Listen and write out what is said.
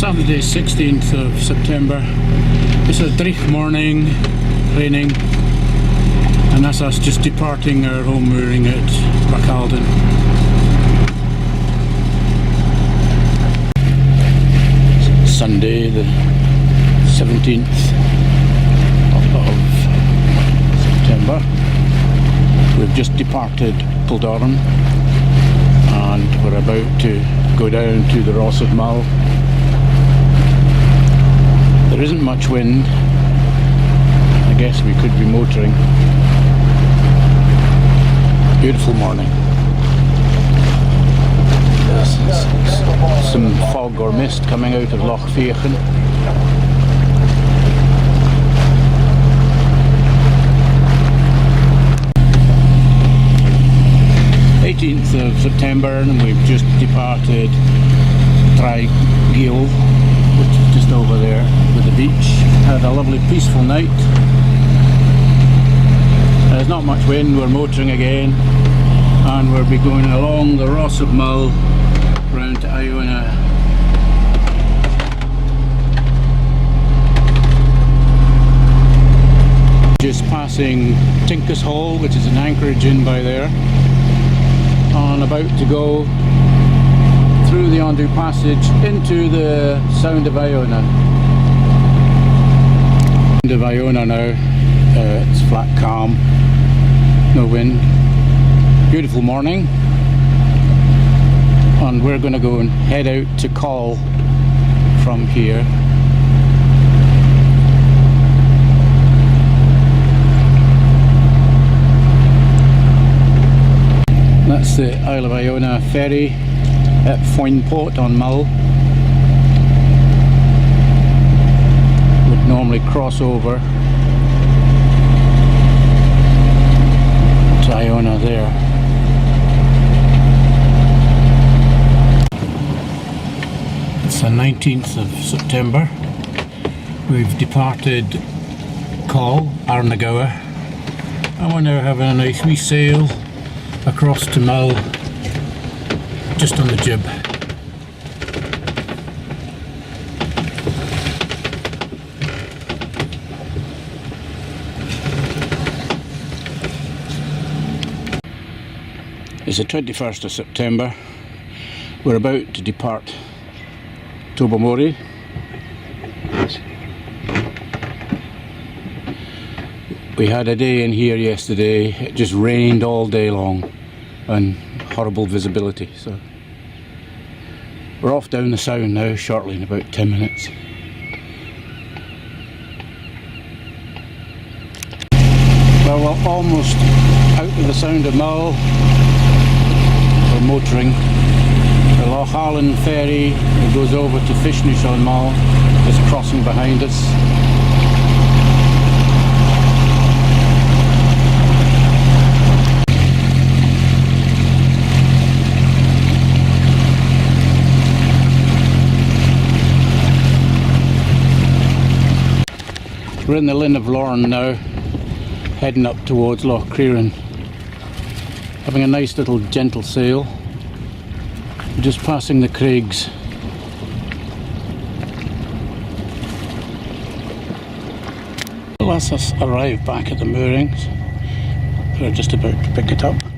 Saturday 16th of September. It's a dreich morning, raining, and that's us just departing our home mooring at Bacalden. Sunday the 17th of September. We've just departed Pulldoran and we're about to go down to the Ross of Mull. There isn't much wind. I guess we could be motoring. Beautiful morning. There's some fog or mist coming out of Loch Fiachan. of September, and we've just departed Traigil, which is just over there with the beach. Had a lovely peaceful night. There's not much wind, we're motoring again, and we'll be going along the Ross of Mull round to Iona. Just passing Tinkus Hall, which is an anchorage in by there, and about to go through the Andu Passage into the Sound of Iona. Sound of Iona now, it's flat calm, no wind, beautiful morning, and we're going to go and head out to Coll from here. That's the Isle of Iona ferry at Foynport on Mull. Would normally cross over to Iona there. It's the 19th of September. We've departed Coll, Arnagawa, and we're now having a nice wee sail across to Mull, just on the jib. It's the 21st of September. We're about to depart Tobermory. We had a day in here yesterday. It just rained all day long and horrible visibility, so we're off down the Sound now shortly, in about 10 minutes. Well, we're almost out of the Sound of Mull. We're motoring. The Loch Allen ferry that goes over to Fishnish on Mull is crossing behind us. We're in the Linn of Lorne now, heading up towards Loch Crieran. Having a nice little gentle sail. We're just passing the craigs. Let's us arrive back at the moorings. We're just about to pick it up.